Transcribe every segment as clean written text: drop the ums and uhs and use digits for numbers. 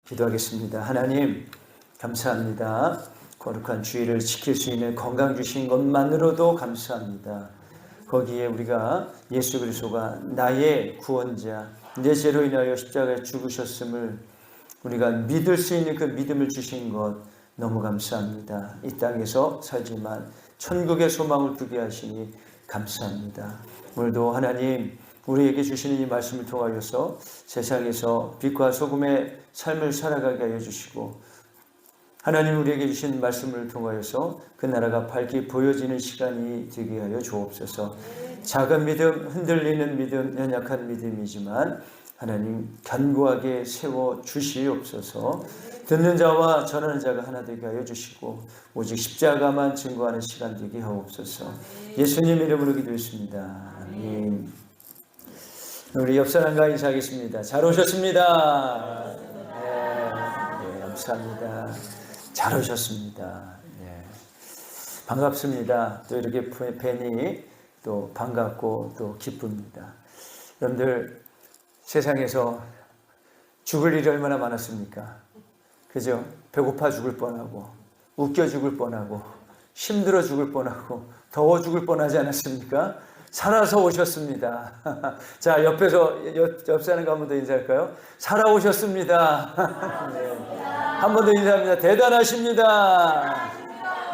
기도하겠습니다. 하나님 감사합니다. 거룩한 주일을 지킬 수 있는 건강 주신 것만으로도 감사합니다. 거기에 우리가 예수 그리스도가 나의 구원자, 내 죄로 인하여 십자가에 죽으셨음을 우리가 믿을 수 있는 그 믿음을 주신 것 너무 감사합니다. 이 땅에서 살지만 천국의 소망을 두게 하시니 감사합니다. 오늘도 하나님 우리에게 주시는 이 말씀을 통하여서 세상에서 빛과 소금의 삶을 살아가게 하여 주시고, 하나님 우리에게 주신 말씀을 통하여서 그 나라가 밝게 보여지는 시간이 되게 하여 주옵소서. 작은 믿음, 흔들리는 믿음, 연약한 믿음이지만 하나님 견고하게 세워 주시옵소서. 듣는 자와 전하는 자가 하나 되게 하여 주시고 오직 십자가만 증거하는 시간 되게 하옵소서. 예수님 이름으로 기도했습니다. 아멘. 우리 옆 사람과 인사하겠습니다. 잘 오셨습니다. 네, 감사합니다. 잘 오셨습니다. 네, 반갑습니다. 또 이렇게 뵈니 또 반갑고 또 기쁩니다. 여러분들 세상에서 죽을 일이 얼마나 많았습니까? 그죠? 배고파 죽을 뻔하고 웃겨 죽을 뻔하고 힘들어 죽을 뻔하고 더워 죽을 뻔하지 않았습니까? 살아서 오셨습니다. 자, 옆 사람과 한 번 더 인사할까요? 살아오셨습니다. 네. 한 번 더 인사합니다. 대단하십니다.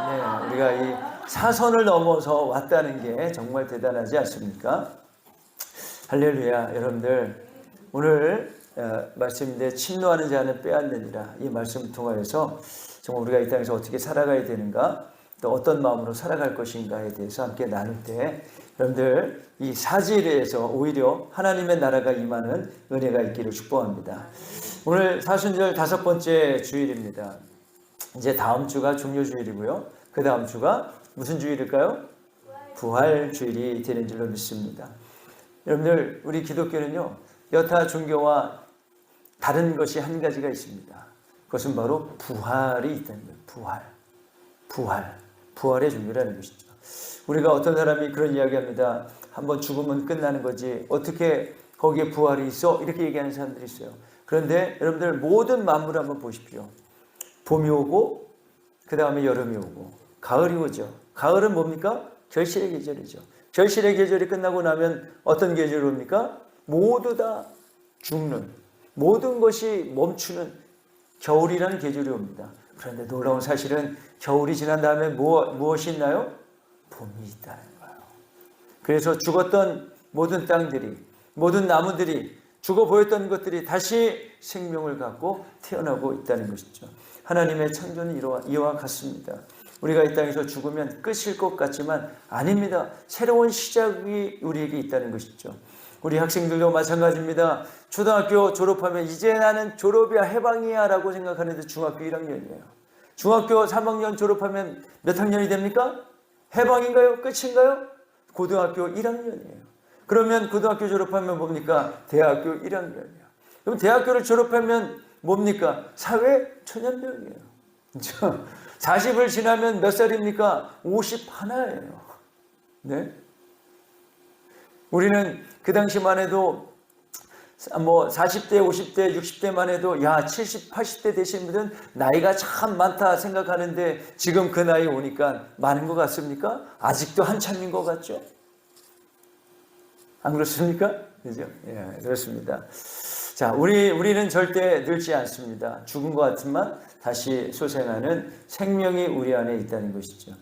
네, 우리가 이 사선을 넘어서 왔다는 게 정말 대단하지 않습니까? 할렐루야. 여러분들 오늘 말씀인데 침노하는 자는 빼앗느니라, 이 말씀을 통하여서 정말 우리가 이 땅에서 어떻게 살아가야 되는가, 또 어떤 마음으로 살아갈 것인가에 대해서 함께 나눌 때 여러분들 이 사지에서 오히려 하나님의 나라가 임하는 은혜가 있기를 축복합니다. 오늘 사순절 5번째 주일입니다. 이제 다음 주가 종료주일이고요. 그 다음 주가 무슨 주일일까요? 부활주일이 되는 줄로 믿습니다. 여러분들 우리 기독교는요, 여타 종교와 다른 것이 한 가지가 있습니다. 그것은 바로 부활이 있다는 거예요. 부활의 종교라는 것이죠. 우리가 어떤 사람이 그런 이야기합니다. 한번 죽으면 끝나는 거지 어떻게 거기에 부활이 있어? 이렇게 얘기하는 사람들이 있어요. 그런데 여러분들 모든 만물을 한번 보십시오. 봄이 오고 그 다음에 여름이 오고 가을이 오죠. 가을은 뭡니까? 결실의 계절이죠. 결실의 계절이 끝나고 나면 어떤 계절이 옵니까? 모두 다 죽는, 모든 것이 멈추는 겨울이라는 계절이 옵니다. 그런데 놀라운 사실은 겨울이 지난 다음에 무엇이 있나요? 봄이 있다는 거예요. 그래서 죽었던 모든 땅들이, 모든 나무들이, 죽어 보였던 것들이 다시 생명을 갖고 태어나고 있다는 것이죠. 하나님의 창조는 이와 같습니다. 우리가 이 땅에서 죽으면 끝일 것 같지만 아닙니다. 새로운 시작이 우리에게 있다는 것이죠. 우리 학생들도 마찬가지입니다. 초등학교 졸업하면 이제 나는 졸업이야, 해방이야 라고 생각하는데 중학교 1학년이에요. 중학교 3학년 졸업하면 몇 학년이 됩니까? 해방인가요? 끝인가요? 고등학교 1학년이에요. 그러면 고등학교 졸업하면 뭡니까? 대학교 1학년이에요. 그럼 대학교를 졸업하면 뭡니까? 사회 초년병이에요. 그렇죠? 40을 지나면 몇 살입니까? 51예요. 네? 우리는 그 당시만 해도 40대, 50대, 60대만 해도 70, 80대 되신 분들은 나이가 참 많다 생각하는데 지금 그 나이 오니까 많은 것 같습니까? 아직도 한참인 것 같죠? 안 그렇습니까? 그죠? 예, 그렇습니다. 자, 우리는 절대 늙지 않습니다. 죽은 것 같지만 다시 소생하는 생명이 우리 안에 있다는 것이죠.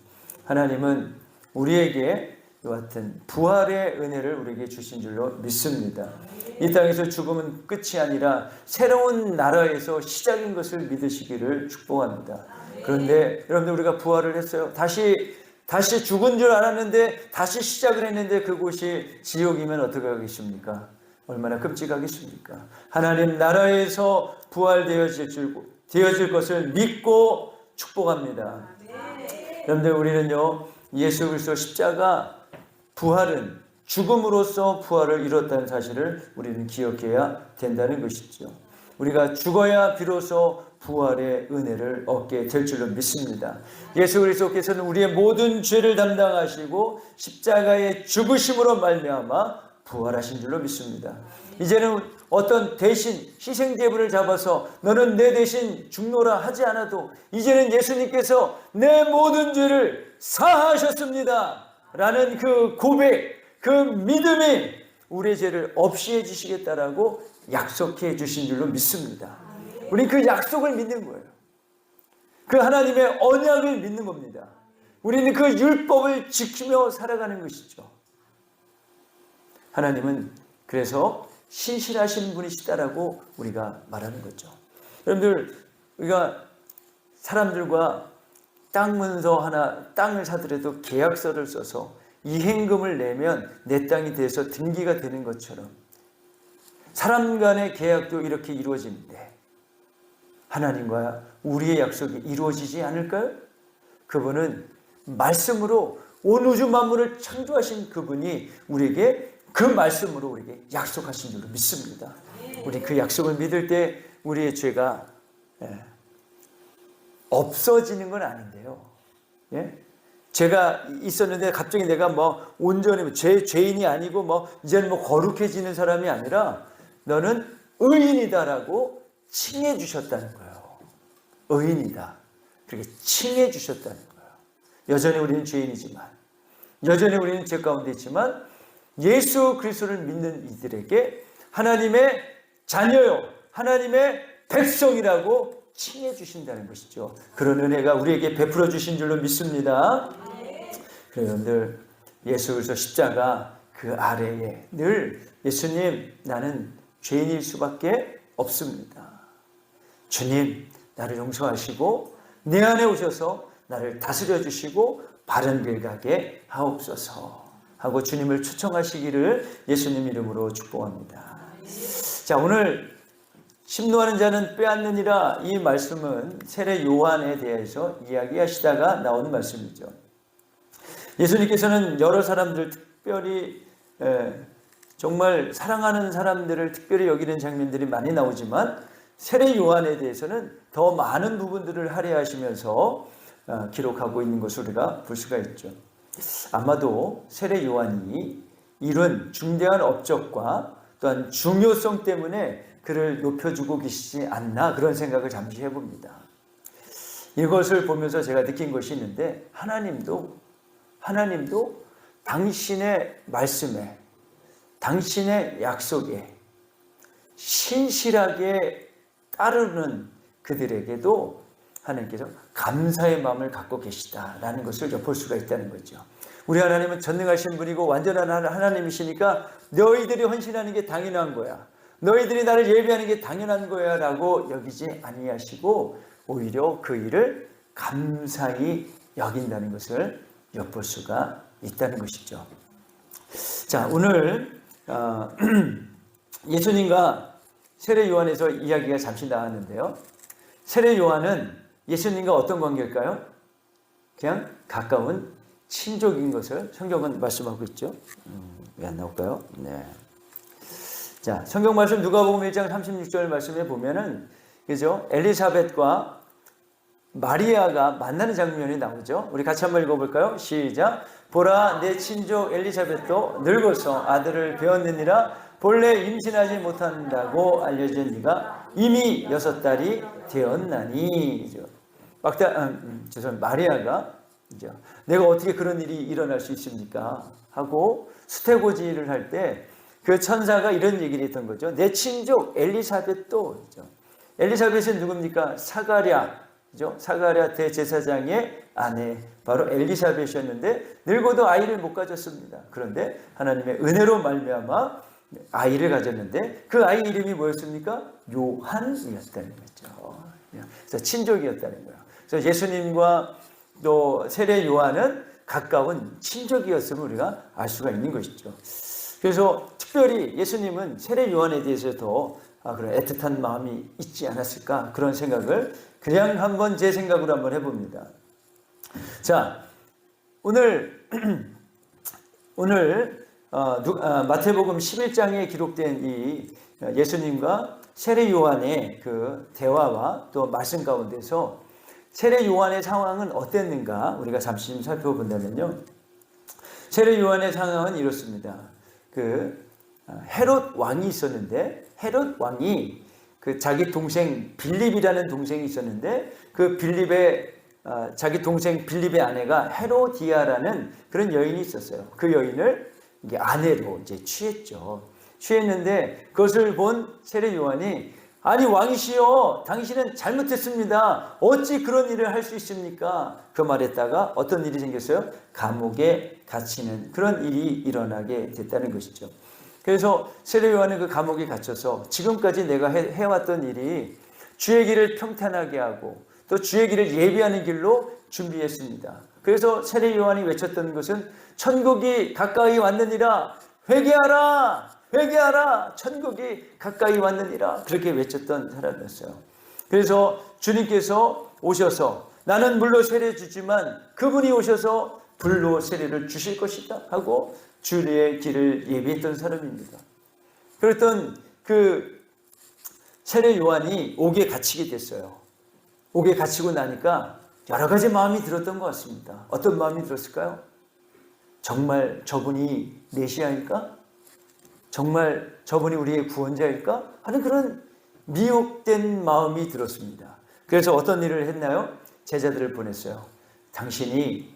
하나님은 우리에게 이와 같은 부활의 은혜를 우리에게 주신 줄로 믿습니다. 이 땅에서 죽음은 끝이 아니라 새로운 나라에서 시작인 것을 믿으시기를 축복합니다. 그런데 여러분들 우리가 부활을 했어요. 다시 죽은 줄 알았는데 다시 시작을 했는데 그곳이 지옥이면 어떻게 하겠습니까? 얼마나 끔찍하겠습니까? 하나님 나라에서 부활되어질 것을 믿고 축복합니다. 여러분들 우리는요, 예수 그리스도 십자가 부활은 죽음으로써 부활을 이뤘다는 사실을 우리는 기억해야 된다는 것이죠. 우리가 죽어야 비로소 부활의 은혜를 얻게 될 줄로 믿습니다. 예수 그리스도께서는 우리의 모든 죄를 담당하시고 십자가의 죽으심으로 말미암아 부활하신 줄로 믿습니다. 이제는 어떤 대신 희생제물을 잡아서 너는 내 대신 죽노라 하지 않아도 이제는 예수님께서 내 모든 죄를 사하셨습니다 라는 그 고백, 그 믿음이 우리의 죄를 없이 해주시겠다라고 약속해 주신 줄로 믿습니다. 우리 그 약속을 믿는 거예요. 그 하나님의 언약을 믿는 겁니다. 우리는 그 율법을 지키며 살아가는 것이죠. 하나님은 그래서 신실하신 분이시다라고 우리가 말하는 거죠. 여러분들, 우리가 사람들과 땅 문서 하나, 땅을 사더라도 계약서를 써서 이행금을 내면 내 땅이 돼서 등기가 되는 것처럼 사람 간의 계약도 이렇게 이루어지는데 하나님과 우리의 약속이 이루어지지 않을까요? 그분은 말씀으로 온 우주 만물을 창조하신 그분이 우리에게 그 말씀으로 우리에게 약속하신 줄로 믿습니다. 우리 그 약속을 믿을 때 우리의 죄가 없어지는 건 아닌데요. 죄가 있었는데 갑자기 내가 뭐 온전히 죄인이 아니고 이제는 거룩해지는 사람이 아니라 너는 의인이다라고 칭해 주셨다는 거예요. 의인이다. 그렇게 칭해 주셨다는 거예요. 여전히 우리는 죄인이지만, 여전히 우리는 죄 가운데 있지만 예수 그리스도를 믿는 이들에게 하나님의 자녀요, 하나님의 백성이라고 칭해 주신다는 것이죠. 그런 은혜가 우리에게 베풀어 주신 줄로 믿습니다. 여러분들, 예수 그리스도 십자가 그 아래에 늘 예수님, 나는 죄인일 수밖에 없습니다. 주님, 나를 용서하시고 내 안에 오셔서 나를 다스려 주시고 바른 길 가게 하옵소서 하고 주님을 초청하시기를 예수님 이름으로 축복합니다. 자, 오늘 심노하는 자는 빼앗느니라, 이 말씀은 세례 요한에 대해서 이야기하시다가 나오는 말씀이죠. 예수님께서는 여러 사람들, 특별히 정말 사랑하는 사람들을 특별히 여기는 장면들이 많이 나오지만 세례 요한에 대해서는 더 많은 부분들을 할애하시면서 기록하고 있는 것을 우리가 볼 수가 있죠. 아마도 세례 요한이 이룬 중대한 업적과 또한 중요성 때문에 그를 높여주고 계시지 않나, 그런 생각을 잠시 해봅니다. 이것을 보면서 제가 느낀 것이 있는데, 하나님도 당신의 말씀에, 당신의 약속에 신실하게 따르는 그들에게도 하나님께서 감사의 마음을 갖고 계시다라는 것을 볼 수가 있다는 거죠. 우리 하나님은 전능하신 분이고 완전한 하나님이시니까 너희들이 헌신하는 게 당연한 거야, 너희들이 나를 예배하는 게 당연한 거야 라고 여기지 아니하시고 오히려 그 일을 감사히 여긴다는 것을 엿볼 수가 있다는 것이죠. 자, 오늘 예수님과 세례 요한에서 이야기가 잠시 나왔는데요. 세례 요한은 예수님과 어떤 관계일까요? 그냥 가까운 친족인 것을 성경은 말씀하고 있죠. 왜 안 나올까요? 네. 자, 성경 말씀 누가복음 1장 36절 말씀에 보면은, 그죠? 엘리사벳과 마리아가 만나는 장면이 나오죠. 우리 같이 한번 읽어볼까요? 시작. 보라, 내 친족 엘리사벳도 늙어서 아들을 배었느니라. 본래 임신하지 못한다고 알려진 네가 이미 6달이 되었나니. 마리아가 내가 어떻게 그런 일이 일어날 수 있습니까? 하고 수태고지를 할 때 그 천사가 이런 얘기를 했던 거죠. 내 친족 엘리사벳도, 엘리사벳은 누굽니까? 사가랴, 사가랴 대제사장의 아내, 바로 엘리사벳이었는데 늙어도 아이를 못 가졌습니다. 그런데 하나님의 은혜로 말미암아 아이를 가졌는데 그 아이 이름이 뭐였습니까? 요한이었다는 거죠. 그래서 친족이었다는 거예요. 그래서 예수님과 또 세례 요한은 가까운 친족이었음을 우리가 알 수가 있는 것이죠. 그래서 특별히 예수님은 세례 요한에 대해서 더 그런 애틋한 마음이 있지 않았을까, 그런 생각을 그냥 한번 제 생각으로 한번 해봅니다. 자, 오늘 마태복음 11장에 기록된 이 예수님과 세례 요한의 그 대화와 또 말씀 가운데서 세례 요한의 상황은 어땠는가 우리가 잠시 좀 살펴본다면요. 세례 요한의 상황은 이렇습니다. 그 헤롯 왕이 있었는데, 헤롯 왕이 그 자기 동생 빌립이라는 동생이 있었는데, 그 빌립의 자기 동생 빌립의 아내가 헤로디아라는 그런 여인이 있었어요. 그 여인을 이게 아내로 이제 취했죠. 취했는데 그것을 본 세례 요한이, 아니 왕이시여, 당신은 잘못했습니다. 어찌 그런 일을 할 수 있습니까? 그 말했다가 어떤 일이 생겼어요? 감옥에 갇히는 그런 일이 일어나게 됐다는 것이죠. 그래서 세례 요한은 그 감옥에 갇혀서 지금까지 내가 해왔던 일이 주의 길을 평탄하게 하고 또 주의 길을 예비하는 길로 준비했습니다. 그래서 세례 요한이 외쳤던 것은 천국이 가까이 왔느니라, 회개하라, 회개하라, 천국이 가까이 왔느니라, 그렇게 외쳤던 사람이었어요. 그래서 주님께서 오셔서 나는 물로 세례 주지만 그분이 오셔서 불로 세례를 주실 것이다 하고 주의 길을 예비했던 사람입니다. 그랬던 그 세례 요한이 옥에 갇히게 됐어요. 옥에 갇히고 나니까 여러 가지 마음이 들었던 것 같습니다. 어떤 마음이 들었을까요? 정말 저분이 메시아일까? 정말 저분이 우리의 구원자일까? 하는 그런 미혹된 마음이 들었습니다. 그래서 어떤 일을 했나요? 제자들을 보냈어요. 당신이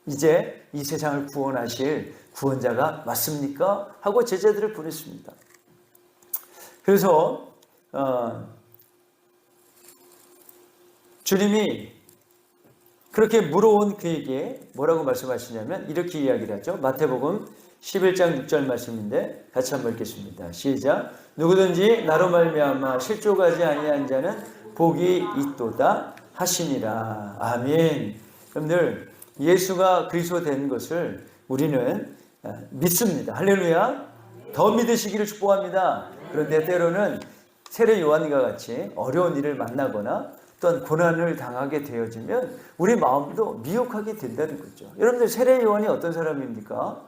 이제 이 세상을 구원하실 구원자가 맞습니까? 하고 제자들을 보냈습니다. 그래서 주님이 그렇게 물어온 그에게 뭐라고 말씀하시냐면 이렇게 이야기를 하죠. 마태복음 11장 6절 말씀인데 같이 한번 읽겠습니다. 시작. 누구든지 나로 말미암아 실족하지 아니한 자는 복이 있도다 하시니라. 아멘. 여러분들, 예수가 그리스도 된 것을 우리는 믿습니다. 할렐루야. 더 믿으시기를 축복합니다. 그런데 때로는 세례 요한과 같이 어려운 일을 만나거나 어떤 고난을 당하게 되어지면 우리 마음도 미혹하게 된다는 거죠. 여러분들, 세례 요한이 어떤 사람입니까?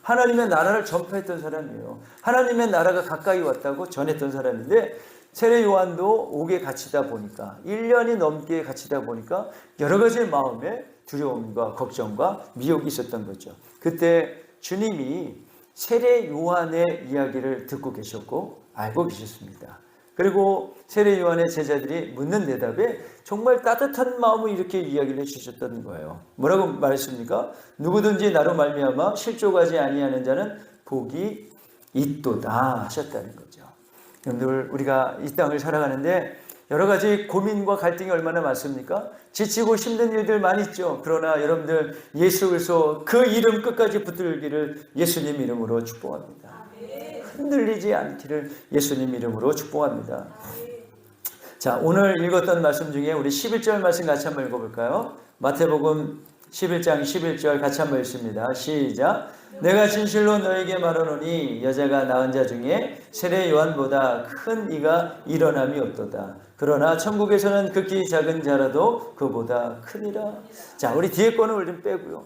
하나님의 나라를 전파했던 사람이에요. 하나님의 나라가 가까이 왔다고 전했던 사람인데, 세례 요한도 옥에 갇히다 보니까 1년이 넘게 갇히다 보니까 여러 가지 마음에 두려움과 걱정과 미혹이 있었던 거죠. 그때 주님이 세례 요한의 이야기를 듣고 계셨고 알고 계셨습니다. 그리고 세례 요한의 제자들이 묻는 대답에 정말 따뜻한 마음으로 이렇게 이야기를 해주셨던 거예요. 뭐라고 말했습니까? 누구든지 나로 말미암아 실족하지 아니하는 자는 복이 있도다 하셨다는 거죠. 여러분들, 우리가 이 땅을 살아가는데 여러 가지 고민과 갈등이 얼마나 많습니까? 지치고 힘든 일들 많이 있죠. 그러나 여러분들, 예수 그리스도 그 이름 끝까지 붙들기를 예수님 이름으로 축복합니다. 흔들리지 않기를 예수님 이름으로 축복합니다. 자, 오늘 읽었던 말씀 중에 우리 11절 말씀 같이 한번 읽어볼까요? 마태복음 11장 11절 같이 한번 읽습니다. 시작. 내가 진실로 너에게 말하노니 여자가 낳은 자 중에 세례 요한보다 큰 이가 일어남이 없도다. 그러나 천국에서는 극히 작은 자라도 그보다 크니라. 자, 우리 뒤에 거는 좀 빼고요.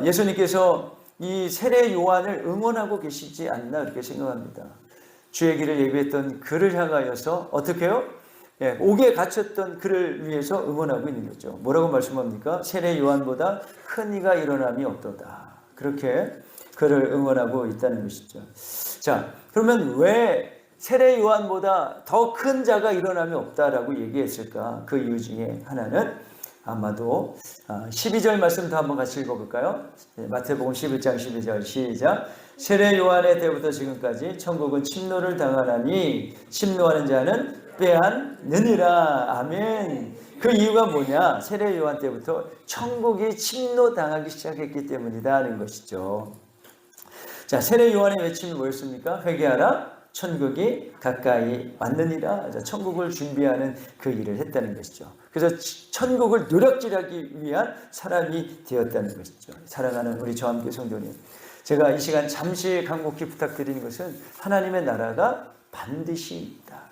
예수님께서 이 세례 요한을 응원하고 계시지 않나 이렇게 생각합니다. 주의 길을 예비했던 그를 향하여서 어떻게 해요? 옥에 갇혔던 그를 위해서 응원하고 있는 거죠. 뭐라고 말씀합니까? 세례 요한보다 큰 이가 일어남이 없도다. 그렇게 그를 응원하고 있다는 것이죠. 자, 그러면 왜 세례 요한보다 더 큰 자가 일어남이 없다라고 얘기했을까? 그 이유 중에 하나는 아마도 12절 말씀도 한번 같이 읽어볼까요? 마태복음 11장 12절 시작. 세례 요한의 때부터 지금까지 천국은 침노를 당하나니 침노하는 자는 빼앗느니라. 아멘. 그 이유가 뭐냐? 세례 요한 때부터 천국이 침노당하기 시작했기 때문이다 하는 것이죠. 자, 세례 요한의 외침이 뭐였습니까? 회개하라, 천국이 가까이 왔느니라. 천국을 준비하는 그 일을 했다는 것이죠. 그래서 천국을 노력질하기 위한 사람이 되었다는 것이죠. 사랑하는 우리 저함께 성도님, 제가 이 시간 잠시 간곡히 부탁드리는 것은 하나님의 나라가 반드시 있다.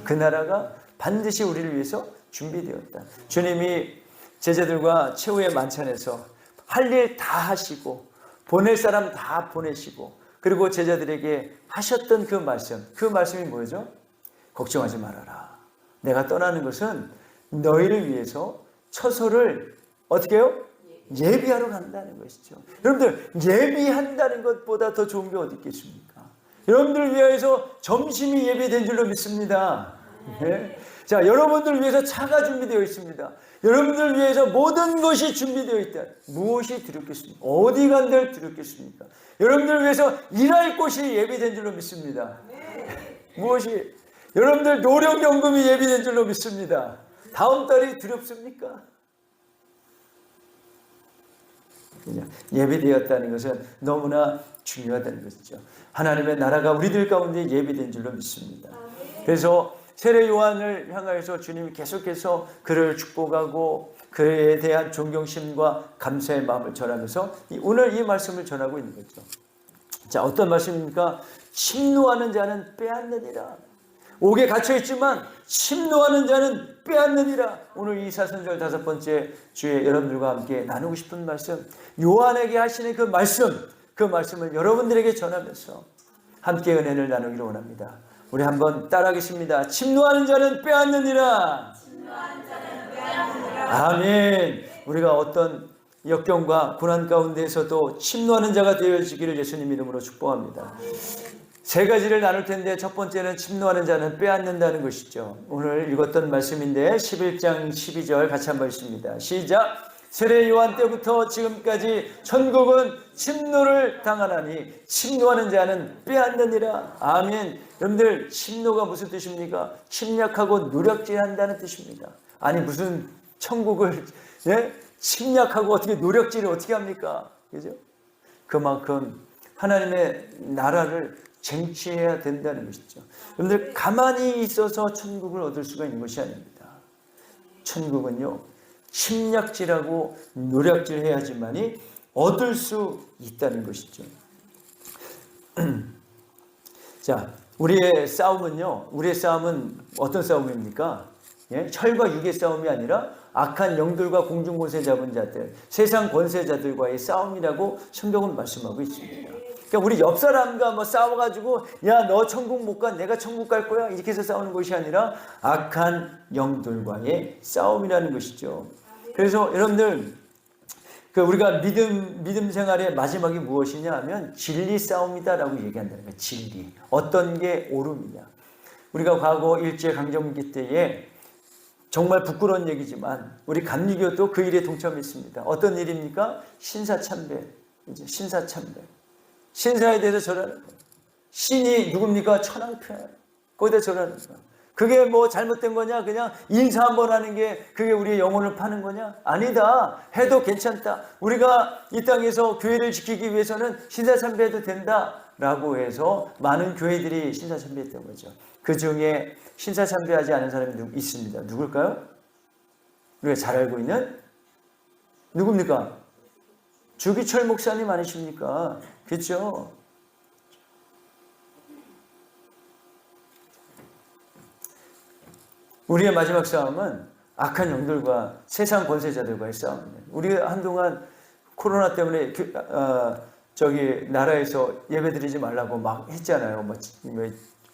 그 나라가 반드시 우리를 위해서 준비되었다. 주님이 제자들과 최후의 만찬에서 할 일 다 하시고 보낼 사람 다 보내시고 그리고 제자들에게 하셨던 그 말씀이 뭐죠? 걱정하지 말아라. 내가 떠나는 것은 너희를 위해서 처소를 어떻게 해요? 예비하러 간다는 것이죠. 여러분들, 예비한다는 것보다 더 좋은 게 어디 있겠습니까? 여러분들 위해서 점심이 예비된 줄로 믿습니다. 네. 자, 여러분들 위해서 차가 준비되어 있습니다. 여러분들 위해서 모든 것이 준비되어 있다. 무엇이 두렵겠습니까? 어디 간들 두렵겠습니까? 여러분들 위해서 일할 곳이 예비된 줄로 믿습니다. 무엇이? 여러분들 노령연금이 예비된 줄로 믿습니다. 다음 달이 두렵습니까? 그냥 예비되었다는 것은 너무나 중요하다는 것이죠. 하나님의 나라가 우리들 가운데 예비된 줄로 믿습니다. 그래서 세례 요한을 향하여서 주님이 계속해서 그를 축복하고 그에 대한 존경심과 감사의 마음을 전하면서 오늘 이 말씀을 전하고 있는 거죠. 자, 어떤 말씀입니까? 침노하는 자는 빼앗느니라. 옥에 갇혀 있지만 침노하는 자는 빼앗느니라. 오늘 이 사순절 5번째 주에 여러분들과 함께 나누고 싶은 말씀, 요한에게 하시는 그 말씀을 여러분들에게 전하면서 함께 은혜를 나누기를 원합니다. 우리 한번 따라하겠습니다. 침노하는 자는 빼앗느니라. 아멘. 우리가 어떤 역경과 고난 가운데에서도 침노하는 자가 되어지기를 예수님 이름으로 축복합니다. 세 가지를 나눌 텐데 첫 번째는 침노하는 자는 빼앗는다는 것이죠. 오늘 읽었던 말씀인데 11장 12절 같이 한번 읽습니다. 시작. 세례 요한 때부터 지금까지 천국은 침노를 당하나니 침노하는 자는 빼앗느니라. 아멘. 여러분들, 침노가 무슨 뜻입니까? 침략하고 노력질한다는 뜻입니다. 아니 무슨 천국을 침략하고 어떻게 노력질을 어떻게 합니까? 그죠? 그만큼 하나님의 나라를 쟁취해야 된다는 것이죠. 여러분들, 가만히 있어서 천국을 얻을 수가 있는 것이 아닙니다. 천국은요, 침략질하고 노력질해야지만이 얻을 수 있다는 것이죠. 자, 우리의 싸움은 어떤 싸움입니까? 예? 철과 육의 싸움이 아니라 악한 영들과 공중권세 잡은 자들, 세상 권세자들과의 싸움이라고 성경은 말씀하고 있습니다. 그러니까 우리 옆 사람과 싸워가지고 야, 너 천국 못 가, 내가 천국 갈 거야, 이렇게 해서 싸우는 것이 아니라 악한 영들과의 싸움이라는 것이죠. 그래서 여러분들, 우리가 믿음 생활의 마지막이 무엇이냐 하면 진리 싸움이다라고 얘기한다는 거예요. 진리. 어떤 게 옳음이냐. 우리가 과거 일제강점기 때에 정말 부끄러운 얘기지만 우리 감리교도 그 일에 동참했습니다. 어떤 일입니까? 신사참배. 신사에 대해서 절하는 거예요. 신이 누굽니까? 천황폐하예요. 거기다 절하는 거예요. 그게 뭐 잘못된 거냐? 그냥 인사 한번 하는 게 그게 우리의 영혼을 파는 거냐? 아니다. 해도 괜찮다. 우리가 이 땅에서 교회를 지키기 위해서는 신사참배해도 된다라고 해서 많은 교회들이 신사참배했던 거죠. 그 중에 신사참배하지 않은 사람이 있습니다. 누굴까요? 우리가 잘 알고 있는 누굽니까? 주기철 목사님 아니십니까? 그렇죠? 우리의 마지막 싸움은 악한 영들과 세상 권세자들과의 싸움입니다. 우리가 한동안 코로나 때문에 나라에서 예배드리지 말라고 막 했잖아요.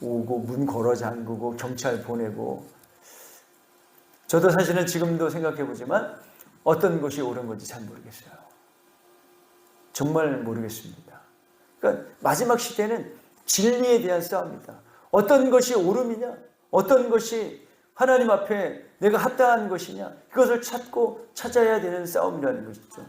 오고 문 걸어 잠그고 경찰 보내고. 저도 사실은 지금도 생각해보지만 어떤 것이 옳은 건지 잘 모르겠어요. 정말 모르겠습니다. 그러니까 마지막 시대는 진리에 대한 싸움이다. 어떤 것이 옳음이냐? 어떤 것이 하나님 앞에 내가 합당한 것이냐? 그것을 찾아야 되는 싸움이라는 것이죠.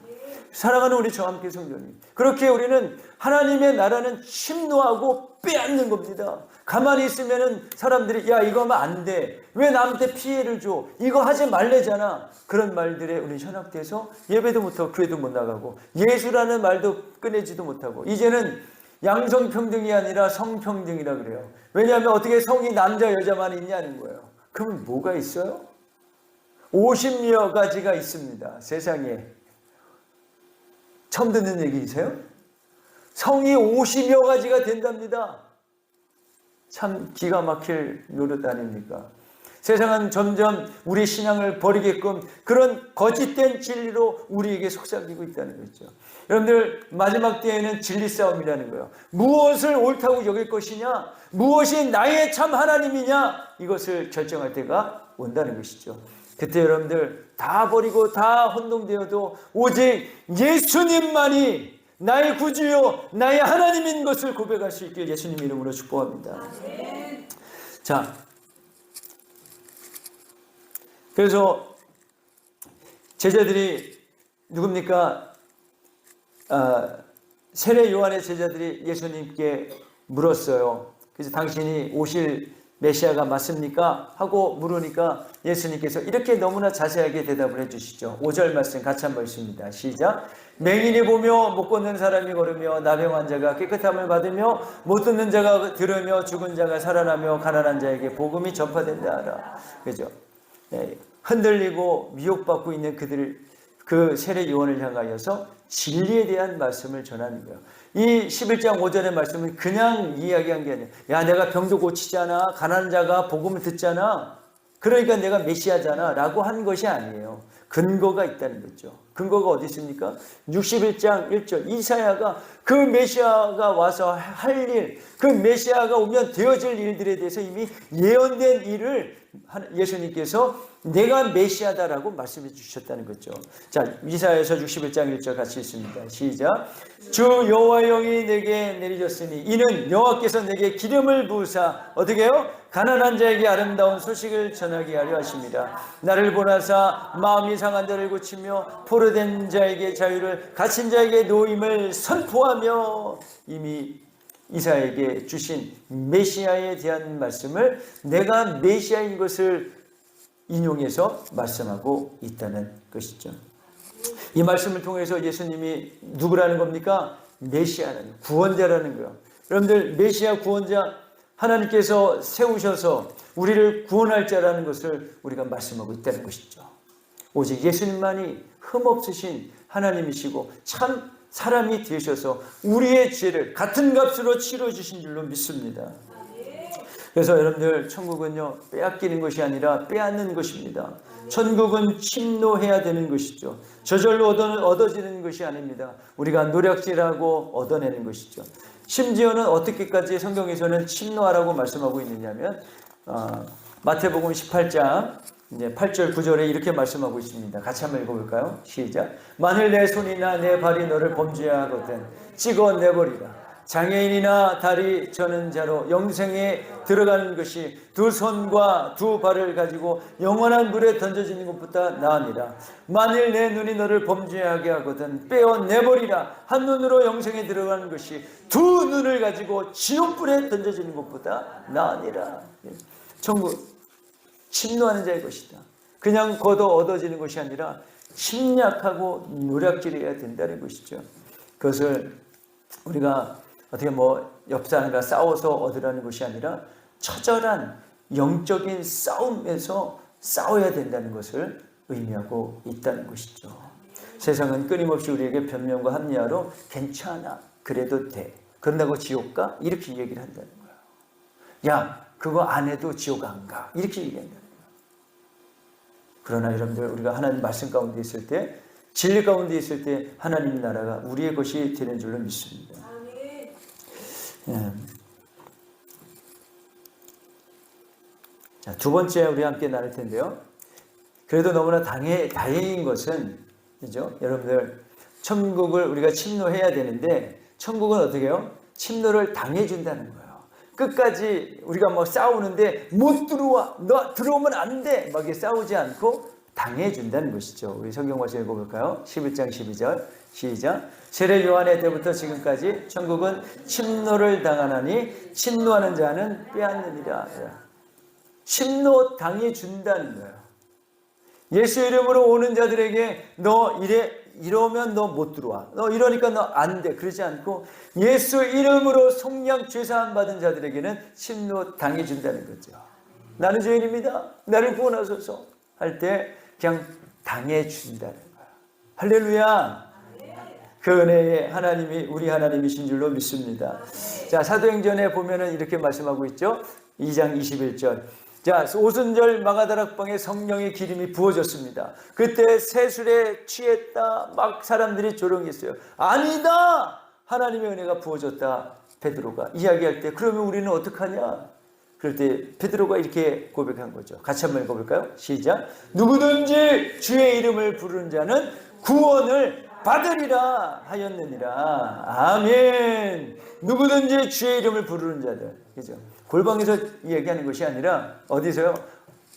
사랑하는 우리 저와 함께 성도님, 그렇게 우리는 하나님의 나라는 침노하고 빼앗는 겁니다. 가만히 있으면은 사람들이 야, 이거 하면 안 돼. 왜 남한테 피해를 줘? 이거 하지 말래잖아. 그런 말들에 우리는 현혹돼서 예배도 못하고 교회도 못 나가고 예수라는 말도 꺼내지도 못하고 이제는 양성평등이 아니라 성평등이라 그래요. 왜냐하면 어떻게 성이 남자 여자만 있냐는 거예요. 그러면 뭐가 있어요? 50여 가지가 있습니다. 세상에. 처음 듣는 얘기이세요? 성이 50여 가지가 된답니다. 참 기가 막힐 노릇 아닙니까? 세상은 점점 우리 신앙을 버리게끔 그런 거짓된 진리로 우리에게 속삭이고 있다는 거죠. 여러분들, 마지막 때에는 진리 싸움이라는 거예요. 무엇을 옳다고 여길 것이냐, 무엇이 나의 참 하나님이냐, 이것을 결정할 때가 온다는 것이죠. 그때 여러분들 다 버리고 다 혼동되어도 오직 예수님만이 나의 구주요 나의 하나님인 것을 고백할 수 있길 예수님 이름으로 축복합니다. 자, 그래서 제자들이 누굽니까? 세례 요한의 제자들이 예수님께 물었어요. 그래서 당신이 오실 메시아가 맞습니까? 하고 물으니까 예수님께서 이렇게 너무나 자세하게 대답을 해주시죠. 5절 말씀 같이 한번 읽습니다. 시작. 맹인이 보며 못 걷는 사람이 걸으며 나병 환자가 깨끗함을 받으며 못 듣는 자가 들으며 죽은 자가 살아나며 가난한 자에게 복음이 전파된다 하라. 그죠? 네. 흔들리고 미혹받고 있는 그 세례 요한을 향하여서 진리에 대한 말씀을 전하는 거예요. 이 11장 5절의 말씀은 그냥 이야기한 게 아니에요. 야, 내가 병도 고치잖아. 가난한 자가 복음을 듣잖아. 그러니까 내가 메시아잖아 라고 한 것이 아니에요. 근거가 있다는 거죠. 근거가 어디 있습니까? 61장 1절 이사야가 그 메시아가 와서 할 일, 그 메시아가 오면 되어질 일들에 대해서 이미 예언된 일을 예수님께서 내가 메시아다라고 말씀해 주셨다는 거죠. 자, 이사야서 61장 1절 같이 읽습니다. 시작. 주 여호와의 영이 내게 내리셨으니 이는 여호와께서 내게 기름을 부으사 어떻게 해요? 가난한 자에게 아름다운 소식을 전하게 하려 하십니다. 나를 보내사 마음이 상한 자를 고치며 포로된 자에게 자유를, 갇힌 자에게 노임을 선포하며 이미 이사야에게 주신 메시아에 대한 말씀을 내가 메시아인 것을 인용해서 말씀하고 있다는 것이죠. 이 말씀을 통해서 예수님이 누구라는 겁니까? 메시아라는, 구원자라는 거예요. 여러분들, 메시아 구원자 하나님께서 세우셔서 우리를 구원할 자라는 것을 우리가 말씀하고 있다는 것이죠. 오직 예수님만이 흠없으신 하나님이시고 참 사람이 되셔서 우리의 죄를 같은 값으로 치러주신 줄로 믿습니다. 그래서 여러분들, 천국은요 빼앗기는 것이 아니라 빼앗는 것입니다. 천국은 침노해야 되는 것이죠. 저절로 얻어지는 것이 아닙니다. 우리가 노력질하고 얻어내는 것이죠. 심지어는 어떻게까지 성경에서는 침노하라고 말씀하고 있느냐면 마태복음 18장 이제 8절 9절에 이렇게 말씀하고 있습니다. 같이 한번 읽어볼까요? 시작. 만일 내 손이나 내 발이 너를 범죄하거든 찍어내버리라. 장애인이나 다리 저는 자로 영생에 들어가는 것이 두 손과 두 발을 가지고 영원한 물에 던져지는 것보다 나으니라. 만일 내 눈이 너를 범죄하게 하거든 빼어내버리라. 한 눈으로 영생에 들어가는 것이 두 눈을 가지고 지옥불에 던져지는 것보다 나으니라. 천국 침노하는 자의 것이다. 그냥 걷어 얻어지는 것이 아니라 침략하고 노략질해야 된다는 것이죠. 그것을 우리가 어떻게 옆 사람과 싸워서 얻으라는 것이 아니라 처절한 영적인 싸움에서 싸워야 된다는 것을 의미하고 있다는 것이죠. 세상은 끊임없이 우리에게 변명과 합리화로 괜찮아, 그래도 돼, 그런다고 지옥 가? 이렇게 얘기를 한다는 거예요. 야, 그거 안 해도 지옥 안 가, 이렇게 얘기한다는 거예요. 그러나 여러분들, 우리가 하나님 말씀 가운데 있을 때, 진리 가운데 있을 때 하나님 나라가 우리의 것이 되는 줄로 믿습니다. 예. 자, 두 번째 우리 함께 나눌 텐데요. 그래도 너무나 다행인 것은, 그죠? 여러분들, 천국을 우리가 침노해야 되는데, 천국은 어떻게 해요? 침노를 당해준다는 거예요. 끝까지 우리가 싸우는데, 못 들어와, 너 들어오면 안 돼, 막 이렇게 싸우지 않고 당해준다는 것이죠. 우리 성경 말씀 읽어볼까요? 11장 12절 시작. 세례 요한의 때부터 지금까지 천국은 침노를 당하나니 침노하는 자는 빼앗느니라. 침노 당해준다는 거예요. 예수 이름으로 오는 자들에게 너 이러면 너 못 들어와, 너 이러니까 너 안 돼, 그러지 않고 예수 이름으로 속량 죄사함 받은 자들에게는 침노 당해준다는 거죠. 나는 죄인입니다, 나를 구원하소서 할 때 그냥 당해준다는 거예요. 할렐루야. 그 은혜의 하나님이 우리 하나님이신 줄로 믿습니다. 자, 사도행전에 보면은 이렇게 말씀하고 있죠. 2장 21절. 자, 오순절 마가다락방에 성령의 기름이 부어졌습니다. 그때 세술에 취했다 막 사람들이 조롱했어요. 아니다, 하나님의 은혜가 부어졌다. 베드로가 이야기할 때, 그러면 우리는 어떡하냐? 그럴 때 베드로가 이렇게 고백한 거죠. 같이 한번 읽어볼까요? 시작. 누구든지 주의 이름을 부르는 자는 구원을 받으리라 하였느니라. 아멘. 누구든지 주의 이름을 부르는 자들. 그죠? 골방에서 얘기하는 것이 아니라 어디서요?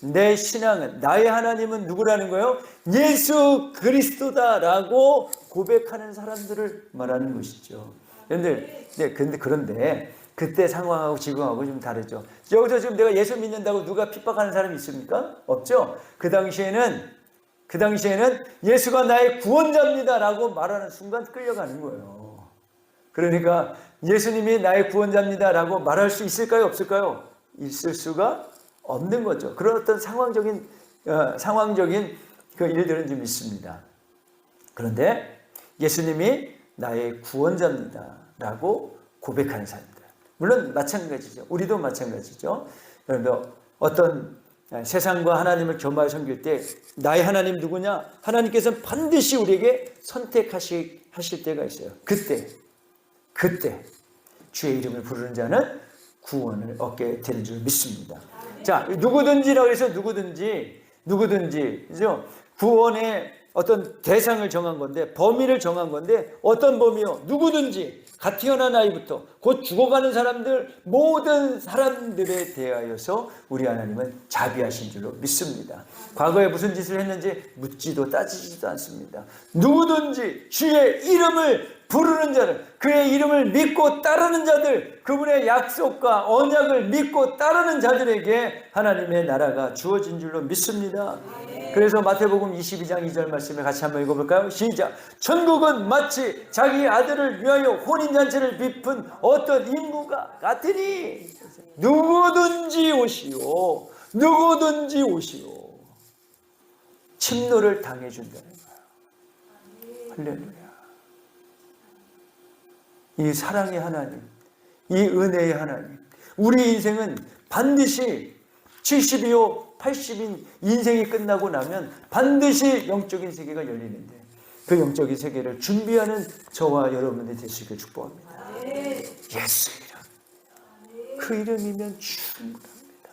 내 신앙은, 나의 하나님은 누구라는 거예요? 예수 그리스도다라고 고백하는 사람들을 말하는 것이죠. 그런데 그때 상황하고 지금하고 좀 다르죠. 여기서 지금 내가 예수 믿는다고 누가 핍박하는 사람이 있습니까? 없죠. 그 당시에는 예수가 나의 구원자입니다라고 말하는 순간 끌려가는 거예요. 그러니까 예수님이 나의 구원자입니다라고 말할 수 있을까요? 없을까요? 있을 수가 없는 거죠. 그런 어떤 상황적인 그 일들은 좀 있습니다. 그런데 예수님이 나의 구원자입니다라고 고백하는 사람들. 물론 마찬가지죠. 우리도 마찬가지죠. 여러분, 어떤 세상과 하나님을 겸하여 섬길 때 나의 하나님 누구냐? 하나님께서는 반드시 우리에게 선택하실 때가 있어요. 그때 주의 이름을 부르는 자는 구원을 얻게 되는 줄 믿습니다. 자, 누구든지라고 해서 누구든지 그죠? 구원의 어떤 대상을 정한 건데, 범위를 정한 건데, 어떤 범위요? 누구든지 갓 태어난 아이부터 곧 죽어가는 사람들, 모든 사람들에 대하여서 우리 하나님은 자비하신 줄로 믿습니다. 과거에 무슨 짓을 했는지 묻지도 따지지도 않습니다. 누구든지 주의 이름을 부르는 자들, 그의 이름을 믿고 따르는 자들, 그분의 약속과 언약을 믿고 따르는 자들에게 하나님의 나라가 주어진 줄로 믿습니다. 그래서 마태복음 22장 2절 말씀을 같이 한번 읽어볼까요? 시작. 천국은 마치 자기 아들을 위하여 혼인잔치를 베푼 어떤 인부가 같으니 누구든지 오시오 침노를 당해준다는 거예요. 할렐루야. 이 사랑의 하나님, 이 은혜의 하나님, 우리 인생은 반드시 70이요 80인 인생이 끝나고 나면 반드시 영적인 세계가 열리는데, 그 영적인 세계를 준비하는 저와 여러분들이 되시길 축복합니다. 예수 이름, 그 이름이면 충분합니다.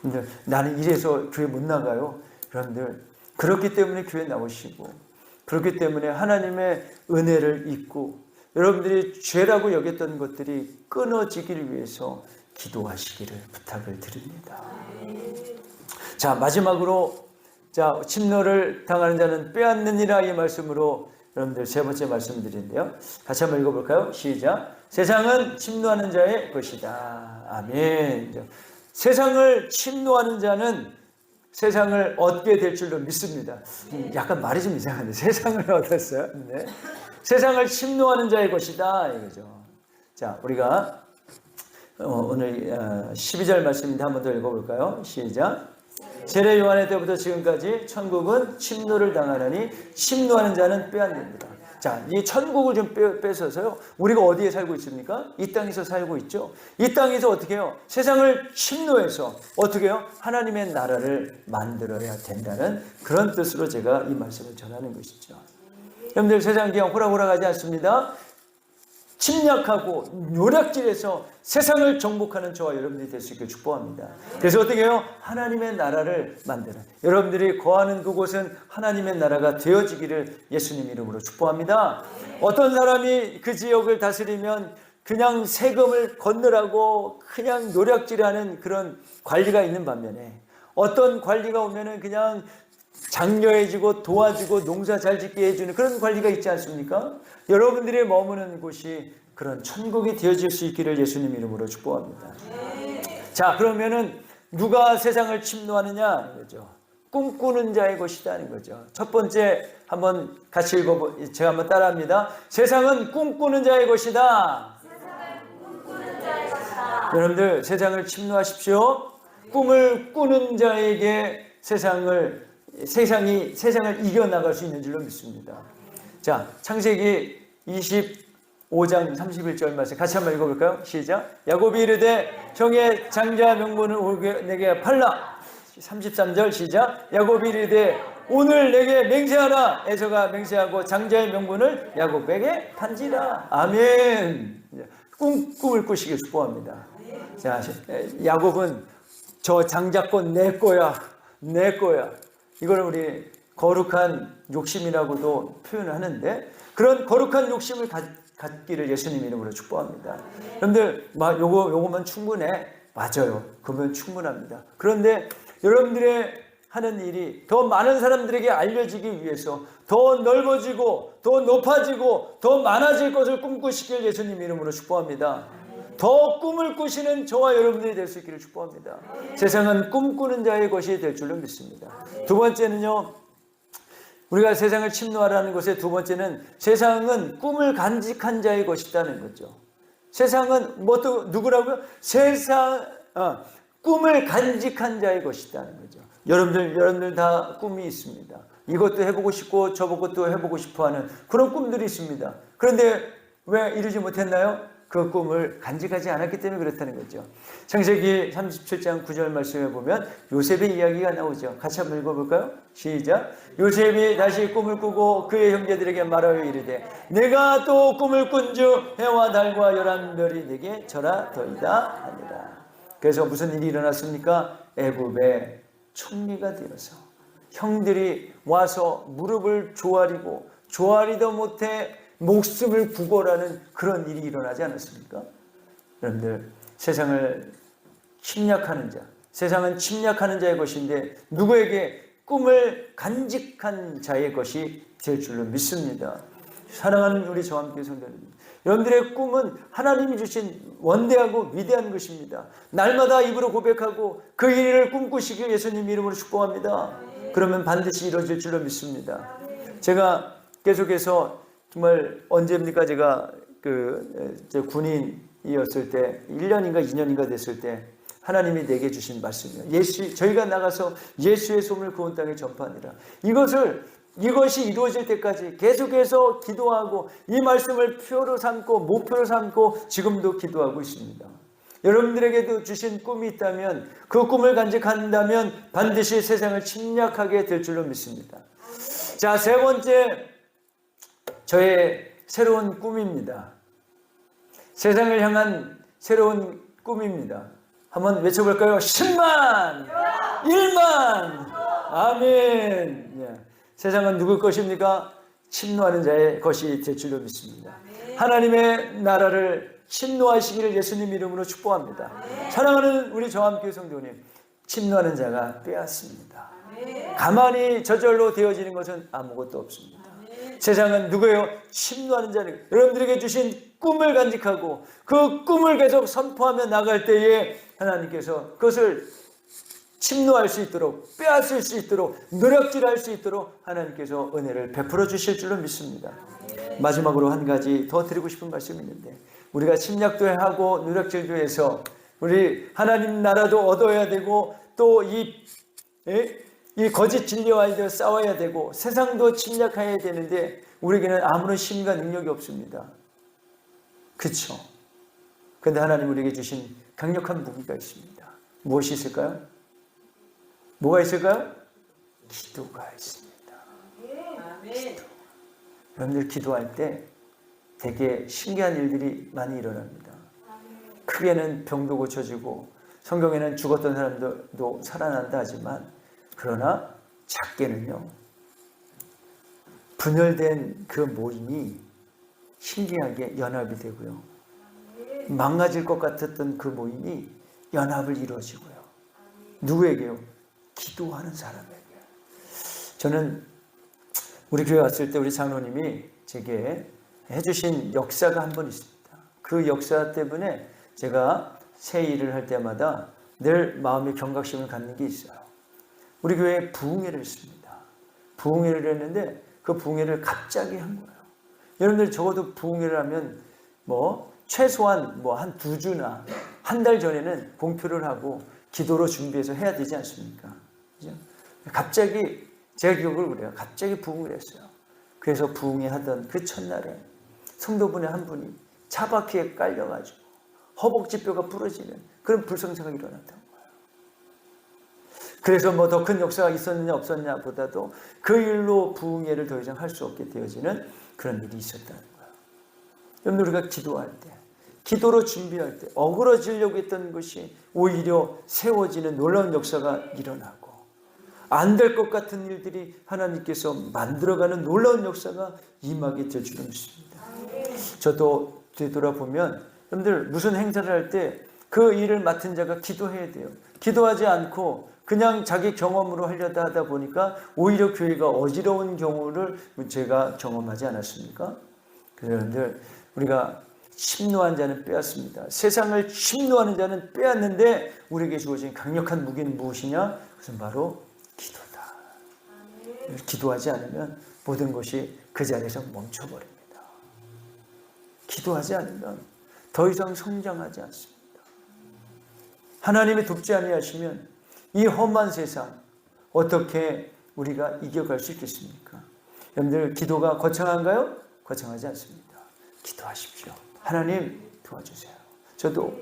근데 나는 이래서 교회 못 나가요. 여러분들, 그렇기 때문에 교회 나오시고, 그렇기 때문에 하나님의 은혜를 잊고 여러분들이 죄라고 여겼던 것들이 끊어지기를 위해서 기도하시기를 부탁을 드립니다. 자, 마지막으로, 자, 침노를 당하는 자는 빼앗느니라, 이 말씀으로 여러분들 세 번째 말씀드리는데요. 같이 한번 읽어볼까요? 시작. 세상은 침노하는 자의 것이다. 아멘. 세상을 침노하는 자는 세상을 얻게 될 줄로 믿습니다. 약간 말이 좀 이상한데, 세상을 얻었어요? 네. 세상을 침노하는 자의 것이다, 이거죠. 자, 우리가 오늘 12절 말씀인데 한 번 더 읽어볼까요? 시작. 세례 요한의 때부터 지금까지 천국은 침노를 당하느니 침노하는 자는 빼앗는다. 자, 이 천국을 좀 뺏어서요, 우리가 어디에 살고 있습니까? 이 땅에서 살고 있죠. 이 땅에서 어떻게 해요? 세상을 침노해서 어떻게 해요? 하나님의 나라를 만들어야 된다는 그런 뜻으로 제가 이 말씀을 전하는 것이죠. 여러분들, 세상 그냥 호락호락하지 않습니다. 침략하고 노략질해서 세상을 정복하는 저와 여러분들이 될 수 있게 축복합니다. 그래서 어떻게 해요? 하나님의 나라를 만드는, 여러분들이 거하는 그곳은 하나님의 나라가 되어지기를 예수님 이름으로 축복합니다. 어떤 사람이 그 지역을 다스리면 그냥 세금을 걷느라고 그냥 노략질하는 그런 관리가 있는 반면에, 어떤 관리가 오면은 그냥 장려해주고 도와주고 농사 잘 짓게 해주는 그런 관리가 있지 않습니까? 여러분들이 머무는 곳이 그런 천국이 되어질 수 있기를 예수님 이름으로 축복합니다. 자, 그러면은 누가 세상을 침노하느냐 이거죠. 꿈꾸는 자의 것이다는 거죠. 첫 번째 한번 같이 제가 한번 따라합니다. 세상은 꿈꾸는 자의 것이다. 여러분들, 세상을 침노하십시오. 꿈을 꾸는 자에게 세상이 이겨나갈 수 있는 줄로 믿습니다. 자, 창세기 25장 31절 말씀 같이 한번 읽어볼까요? 시작. 야곱이 이르되 형의 장자 명분을 내게 팔라. 33절 시작. 야곱이 이르되 오늘 내게 맹세하라. 에서가 맹세하고 장자의 명분을 야곱에게 판지라. 아멘. 꿈을 꾸시길 축복합니다. 자, 야곱은 저 장자권 내 거야. 이걸 우리 거룩한 욕심이라고도 표현을 하는데, 그런 거룩한 욕심을 갖기를 예수님 이름으로 축복합니다. 여러분들 요거만 충분해? 맞아요. 그러면 충분합니다. 그런데 여러분들의 하는 일이 더 많은 사람들에게 알려지기 위해서 더 넓어지고 더 높아지고 더 많아질 것을 꿈꾸시길 예수님 이름으로 축복합니다. 더 꿈을 꾸시는 저와 여러분들이 될 수 있기를 축복합니다. 세상은 꿈꾸는 자의 것이 될 줄로 믿습니다. 두 번째는요, 우리가 세상을 침노하라는 것의 두 번째는 세상은 꿈을 간직한 자의 것이라는 거죠. 세상은 누구라고요? 꿈을 간직한 자의 것이라는 거죠. 여러분들 다 꿈이 있습니다. 이것도 해보고 싶고 저것도 해보고 싶어하는 그런 꿈들이 있습니다. 그런데 왜 이루지 못했나요? 그 꿈을 간직하지 않았기 때문에 그렇다는 거죠. 창세기 37장 9절 말씀에 보면 요셉의 이야기가 나오죠. 같이 한번 읽어볼까요? 시작. 요셉이 다시 꿈을 꾸고 그의 형제들에게 말하여 이르되 내가 또 꿈을 꾼즉 해와 달과 11별이 내게 절하더이다 하니라. 그래서 무슨 일이 일어났습니까? 애굽의 총리가 되어서 형들이 와서 무릎을 조아리도 못해 목숨을 구걸하는 그런 일이 일어나지 않았습니까? 여러분들, 세상을 침략하는 자, 세상은 침략하는 자의 것인데 누구에게 꿈을 간직한 자의 것이 될 줄로 믿습니다. 사랑하는 우리 저와 함께 성도님, 여러분들의 꿈은 하나님이 주신 원대하고 위대한 것입니다. 날마다 입으로 고백하고 그 일을 꿈꾸시길 예수님 이름으로 축복합니다. 그러면 반드시 이루어질 줄로 믿습니다. 제가 계속해서 정말 언제입니까? 제가 군인이었을 때 1년인가 2년인가 됐을 때 하나님이 내게 주신 말씀이에요. 저희가 나가서 예수의 소문을 그 온 땅에 전파하니라. 이것이 이루어질 때까지 계속해서 기도하고 이 말씀을 표로 삼고 목표로 삼고 지금도 기도하고 있습니다. 여러분들에게도 주신 꿈이 있다면 그 꿈을 간직한다면 반드시 세상을 침략하게 될 줄로 믿습니다. 자, 세 번째, 저의 새로운 꿈입니다. 세상을 향한 새로운 꿈입니다. 한번 외쳐볼까요? 10만! 1만! 아멘! 예. 세상은 누구 것입니까? 침노하는 자의 것이 될 줄로 믿습니다. 하나님의 나라를 침노하시기를 예수님 이름으로 축복합니다. 사랑하는 우리 저와 함께 성도님, 침노하는 자가 빼앗습니다. 가만히 저절로 되어지는 것은 아무것도 없습니다. 세상은 누구예요? 침노하는 자는 여러분들에게 주신 꿈을 간직하고 그 꿈을 계속 선포하며 나갈 때에 하나님께서 그것을 침노할 수 있도록, 빼앗을 수 있도록, 노력질할 수 있도록 하나님께서 은혜를 베풀어 주실 줄로 믿습니다. 마지막으로 한 가지 더 드리고 싶은 말씀이 있는데, 우리가 침략도 하고 노력질도 해서 우리 하나님 나라도 얻어야 되고 또 이 거짓 진리와 싸워야 되고 세상도 침략해야 되는데 우리에게는 아무런 힘과 능력이 없습니다. 그렇죠? 그런데 하나님 우리에게 주신 강력한 무기가 있습니다. 무엇이 있을까요? 뭐가 있을까요? 기도가 있습니다. 기도. 여러분들 기도할 때 되게 신기한 일들이 많이 일어납니다. 크게는 병도 고쳐지고 성경에는 죽었던 사람들도 살아난다 하지만, 그러나 작게는요, 분열된 그 모임이 신기하게 연합이 되고요, 망가질 것 같았던 그 모임이 연합을 이루어지고요. 누구에게요? 기도하는 사람에게요. 저는 우리 교회 왔을 때 우리 장로님이 제게 해주신 역사가 한 번 있습니다. 그 역사 때문에 제가 새 일을 할 때마다 늘 마음의 경각심을 갖는 게 있어요. 우리 교회에 부흥회를 했습니다. 부흥회를 했는데 그 부흥회를 갑자기 한 거예요. 여러분들 적어도 부흥회를 하면 최소한 한 2주나 한 달 전에는 공표를 하고 기도로 준비해서 해야 되지 않습니까? 그죠? 갑자기 제가 기억을 그래요. 갑자기 부흥을 했어요. 그래서 부흥회 하던 그 첫날에 성도분의 한 분이 차 바퀴에 깔려가지고 허벅지뼈가 부러지는 그런 불성사가 일어났던 거예요. 그래서 더 큰 역사가 있었느냐 없었냐 보다도 그 일로 부흥회를 더 이상 할 수 없게 되어지는 그런 일이 있었다는 거예요. 여러분, 우리가 기도할 때, 기도로 준비할 때 어그러지려고 했던 것이 오히려 세워지는 놀라운 역사가 일어나고, 안 될 것 같은 일들이 하나님께서 만들어가는 놀라운 역사가 임하게 될 줄을 믿습니다. 저도 되돌아보면 여러분들 무슨 행사를 할 때 그 일을 맡은 자가 기도해야 돼요. 기도하지 않고 그냥 자기 경험으로 하려다 하다 보니까 오히려 교회가 어지러운 경우를 제가 경험하지 않았습니까? 그런데 우리가 침노한 자는 빼앗습니다. 세상을 침노하는 자는 빼앗는데 우리에게 주어진 강력한 무기는 무엇이냐? 그것은 바로 기도다. 기도하지 않으면 모든 것이 그 자리에서 멈춰버립니다. 기도하지 않으면 더 이상 성장하지 않습니다. 하나님이 돕지 아니하시면 이 험한 세상 어떻게 우리가 이겨갈 수 있겠습니까? 여러분들 기도가 거창한가요? 거창하지 않습니다. 기도하십시오. 하나님 도와주세요. 저도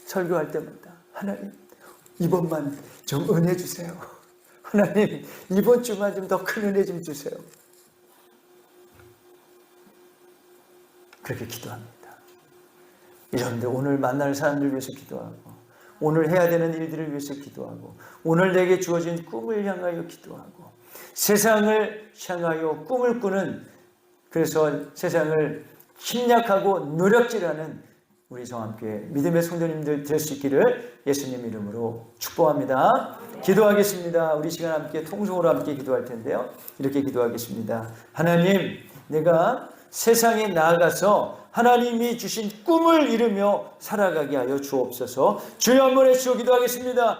설교할 때마다 하나님 이번만 좀 은혜 주세요. 하나님 이번 주만 좀 더 큰 은혜 좀 주세요. 그렇게 기도합니다. 이런데 오늘 만날 사람들 위해서 기도하고 오늘 해야 되는 일들을 위해서 기도하고 오늘 내게 주어진 꿈을 향하여 기도하고 세상을 향하여 꿈을 꾸는 그래서 세상을 침략하고 노력질하는 우리 성함교회 믿음의 성도님들 될 수 있기를 예수님 이름으로 축복합니다. 기도하겠습니다. 우리 시간 함께 통성으로 함께 기도할 텐데요. 이렇게 기도하겠습니다. 하나님, 내가 세상에 나아가서 하나님이 주신 꿈을 이루며 살아가게 하여 주옵소서. 주여 한번 외치고 기도하겠습니다.